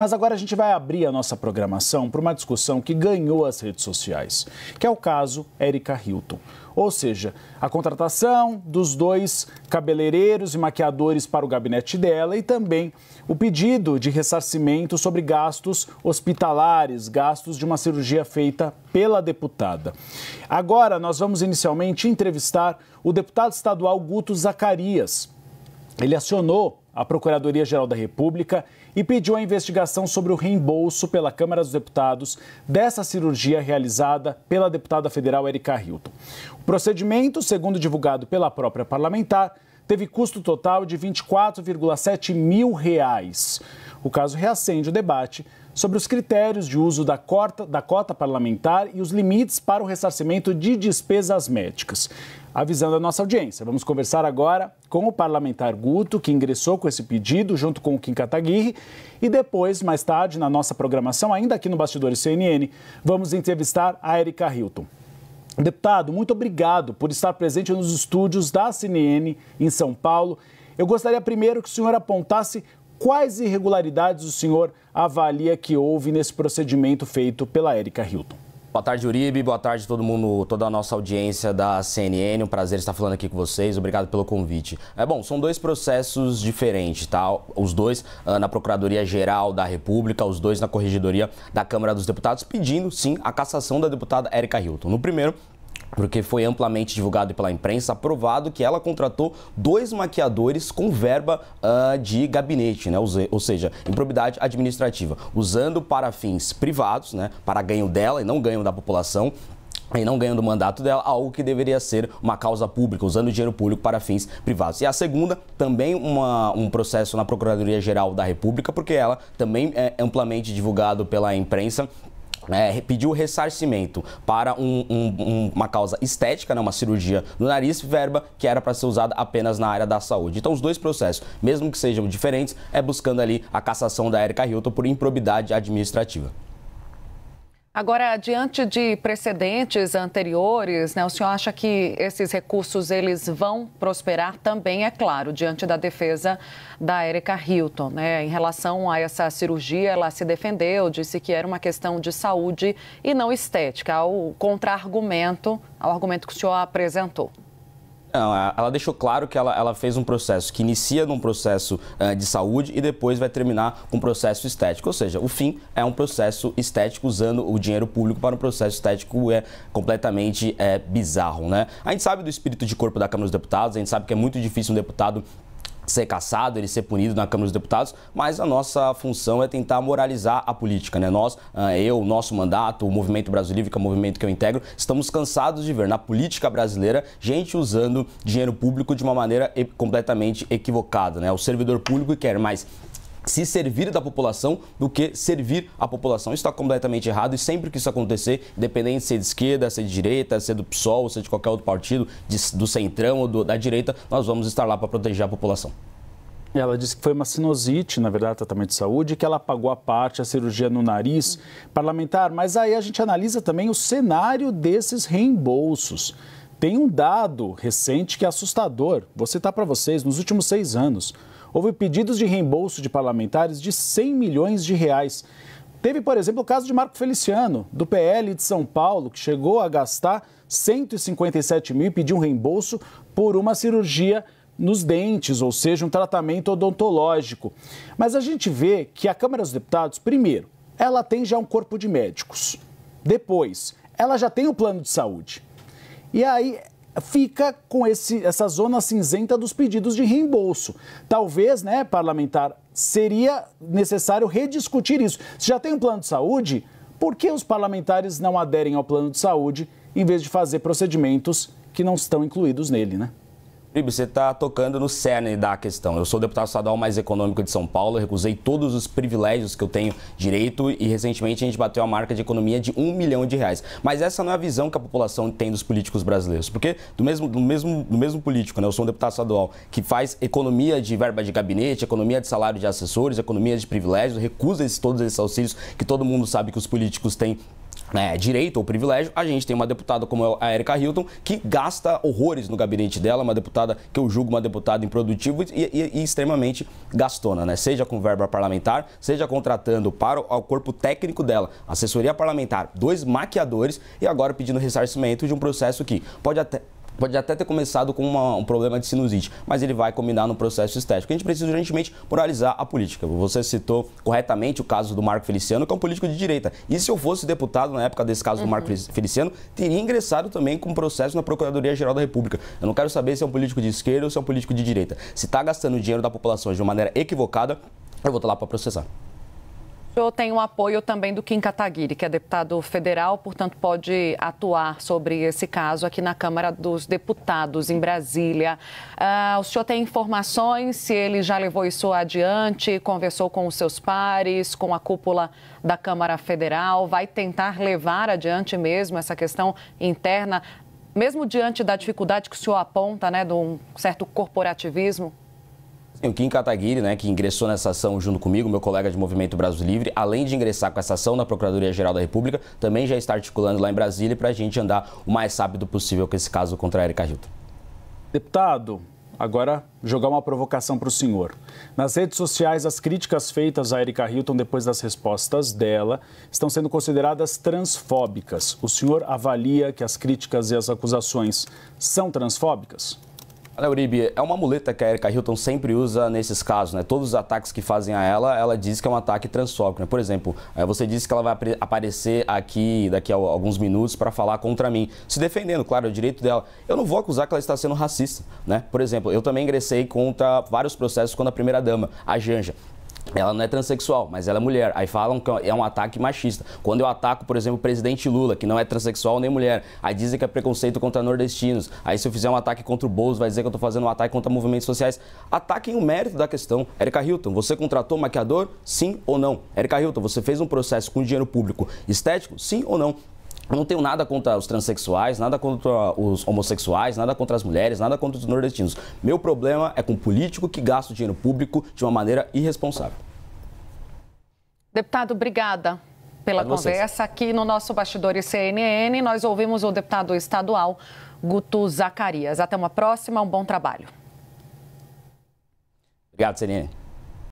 Mas agora a gente vai abrir a nossa programação para uma discussão que ganhou as redes sociais, que é o caso Erika Hilton. Ou seja, a contratação dos dois cabeleireiros e maquiadores para o gabinete dela e também o pedido de ressarcimento sobre gastos hospitalares, gastos de uma cirurgia feita pela deputada. Agora nós vamos inicialmente entrevistar o deputado estadual Guto Zacarias. Ele acionou a Procuradoria-Geral da República e pediu a investigação sobre o reembolso pela Câmara dos Deputados dessa cirurgia realizada pela deputada federal Erika Hilton. O procedimento, segundo divulgado pela própria parlamentar, teve custo total de R$ 24,7 mil. O caso reacende o debate sobre os critérios de uso da cota parlamentar e os limites para o ressarcimento de despesas médicas. Avisando a nossa audiência, vamos conversar agora com o parlamentar Guto, que ingressou com esse pedido junto com o Kim Kataguiri, e depois, mais tarde, na nossa programação, ainda aqui no Bastidores CNN, vamos entrevistar a Erika Hilton. Deputado, muito obrigado por estar presente nos estúdios da CNN em São Paulo. Eu gostaria primeiro que o senhor apontasse quais irregularidades o senhor avalia que houve nesse procedimento feito pela Erika Hilton. Boa tarde, Uribe. Boa tarde todo mundo, toda a nossa audiência da CNN. Um prazer estar falando aqui com vocês. Obrigado pelo convite. Bom, são dois processos diferentes, tá? Os dois na Procuradoria-Geral da República, os dois na Corregedoria da Câmara dos Deputados, pedindo, sim, a cassação da deputada Erika Hilton. No primeiro, porque foi amplamente divulgado pela imprensa, aprovado que ela contratou dois maquiadores com verba de gabinete, né? Ou seja, improbidade administrativa, usando para fins privados, né? Para ganho dela e não ganho da população, e não ganhando o mandato dela, algo que deveria ser uma causa pública, usando dinheiro público para fins privados. E a segunda, também um processo na Procuradoria-Geral da República, porque ela também é amplamente divulgado pela imprensa, pediu ressarcimento para uma causa estética, né, uma cirurgia no nariz, verba que era para ser usada apenas na área da saúde. Então, os dois processos, mesmo que sejam diferentes, buscando ali a cassação da Erika Hilton por improbidade administrativa. Agora, diante de precedentes anteriores, né, o senhor acha que esses recursos eles vão prosperar também, é claro, diante da defesa da Erika Hilton, né? Em relação a essa cirurgia, ela se defendeu, disse que era uma questão de saúde e não estética, ao contra-argumento, ao argumento que o senhor apresentou. Não, ela deixou claro que ela fez um processo que inicia num processo de saúde e depois vai terminar com um processo estético. Ou seja, o fim é um processo estético usando o dinheiro público para um processo estético completamente bizarro, né? A gente sabe do espírito de corpo da Câmara dos Deputados, a gente sabe que é muito difícil um deputado ser cassado, ele ser punido na Câmara dos Deputados, mas a nossa função é tentar moralizar a política, né? Nós, o nosso mandato, o Movimento Brasil Livre, que é o movimento que eu integro, estamos cansados de ver na política brasileira gente usando dinheiro público de uma maneira completamente equivocada, né? O servidor público quer mais se servir da população do que servir a população. Isso está completamente errado e sempre que isso acontecer, independente de ser de esquerda, ser de direita, ser do PSOL, ser de qualquer outro partido, do centrão ou da direita, nós vamos estar lá para proteger a população. Ela disse que foi uma sinusite, na verdade, tratamento de saúde, que ela pagou a parte, a cirurgia no nariz parlamentar, mas aí a gente analisa também o cenário desses reembolsos. Tem um dado recente que é assustador, vou citar para vocês, nos últimos 6 anos, houve pedidos de reembolso de parlamentares de 100 milhões de reais. Teve, por exemplo, o caso de Marco Feliciano, do PL de São Paulo, que chegou a gastar 157 mil e pediu um reembolso por uma cirurgia nos dentes, ou seja, um tratamento odontológico. Mas a gente vê que a Câmara dos Deputados, primeiro, ela tem já um corpo de médicos. Depois, ela já tem um plano de saúde. E aí fica com essa zona cinzenta dos pedidos de reembolso. Talvez, né, parlamentar, seria necessário rediscutir isso. Se já tem um plano de saúde, por que os parlamentares não aderem ao plano de saúde em vez de fazer procedimentos que não estão incluídos nele, né? Você está tocando no cerne da questão. Eu sou o deputado estadual mais econômico de São Paulo, eu recusei todos os privilégios que eu tenho direito e recentemente a gente bateu a marca de economia de R$1 milhão. Mas essa não é a visão que a população tem dos políticos brasileiros, porque do mesmo político, né, eu sou um deputado estadual que faz economia de verba de gabinete, economia de salário de assessores, economia de privilégios, recusa todos esses auxílios que todo mundo sabe que os políticos têm direito ou privilégio, a gente tem uma deputada como a Erika Hilton, que gasta horrores no gabinete dela, uma deputada que eu julgo uma deputada improdutiva e extremamente gastona, né? Seja com verba parlamentar, seja contratando para o corpo técnico dela, assessoria parlamentar, 2 maquiadores e agora pedindo ressarcimento de um processo que pode até ter começado com um problema de sinusite, mas ele vai combinar no processo estético. A gente precisa urgentemente moralizar a política. Você citou corretamente o caso do Marco Feliciano, que é um político de direita. E se eu fosse deputado na época desse caso do Marco Feliciano, teria ingressado também com processo na Procuradoria-Geral da República. Eu não quero saber se é um político de esquerda ou se é um político de direita. Se está gastando o dinheiro da população de uma maneira equivocada, eu vou estar lá para processar. O senhor tem o apoio também do Kim Kataguiri, que é deputado federal, portanto pode atuar sobre esse caso aqui na Câmara dos Deputados, em Brasília. O senhor tem informações se ele já levou isso adiante, conversou com os seus pares, com a cúpula da Câmara Federal, vai tentar levar adiante mesmo essa questão interna, mesmo diante da dificuldade que o senhor aponta, né, de um certo corporativismo? O Kim Kataguiri, né, que ingressou nessa ação junto comigo, meu colega de Movimento Brasil Livre, além de ingressar com essa ação na Procuradoria-Geral da República, também já está articulando lá em Brasília para a gente andar o mais rápido possível com esse caso contra a Erika Hilton. Deputado, agora jogar uma provocação para o senhor. Nas redes sociais, as críticas feitas a Erika Hilton depois das respostas dela estão sendo consideradas transfóbicas. O senhor avalia que as críticas e as acusações são transfóbicas? Olha, Uribe, é uma muleta que a Erika Hilton sempre usa nesses casos, né? Todos os ataques que fazem a ela diz que é um ataque transfóbico, né? Por exemplo, você disse que ela vai aparecer aqui daqui a alguns minutos para falar contra mim, se defendendo, claro, é o direito dela. Eu não vou acusar que ela está sendo racista, né? Por exemplo, eu também ingressei contra vários processos quando a primeira-dama, a Janja, ela não é transexual, mas ela é mulher. Aí falam que é um ataque machista. Quando eu ataco, por exemplo, o presidente Lula, que não é transexual nem mulher, aí dizem que é preconceito contra nordestinos. Aí se eu fizer um ataque contra o Bolsonaro, vai dizer que eu estou fazendo um ataque contra movimentos sociais. Ataquem o mérito da questão. Erika Hilton, você contratou maquiador? Sim ou não? Erika Hilton, você fez um processo com dinheiro público estético? Sim ou não? Eu não tenho nada contra os transexuais, nada contra os homossexuais, nada contra as mulheres, nada contra os nordestinos. Meu problema é com o político que gasta o dinheiro público de uma maneira irresponsável. Deputado, obrigada pela conversa. Aqui no nosso Bastidores CNN, nós ouvimos o deputado estadual Guto Zacarias. Até uma próxima, um bom trabalho. Obrigado, CNN.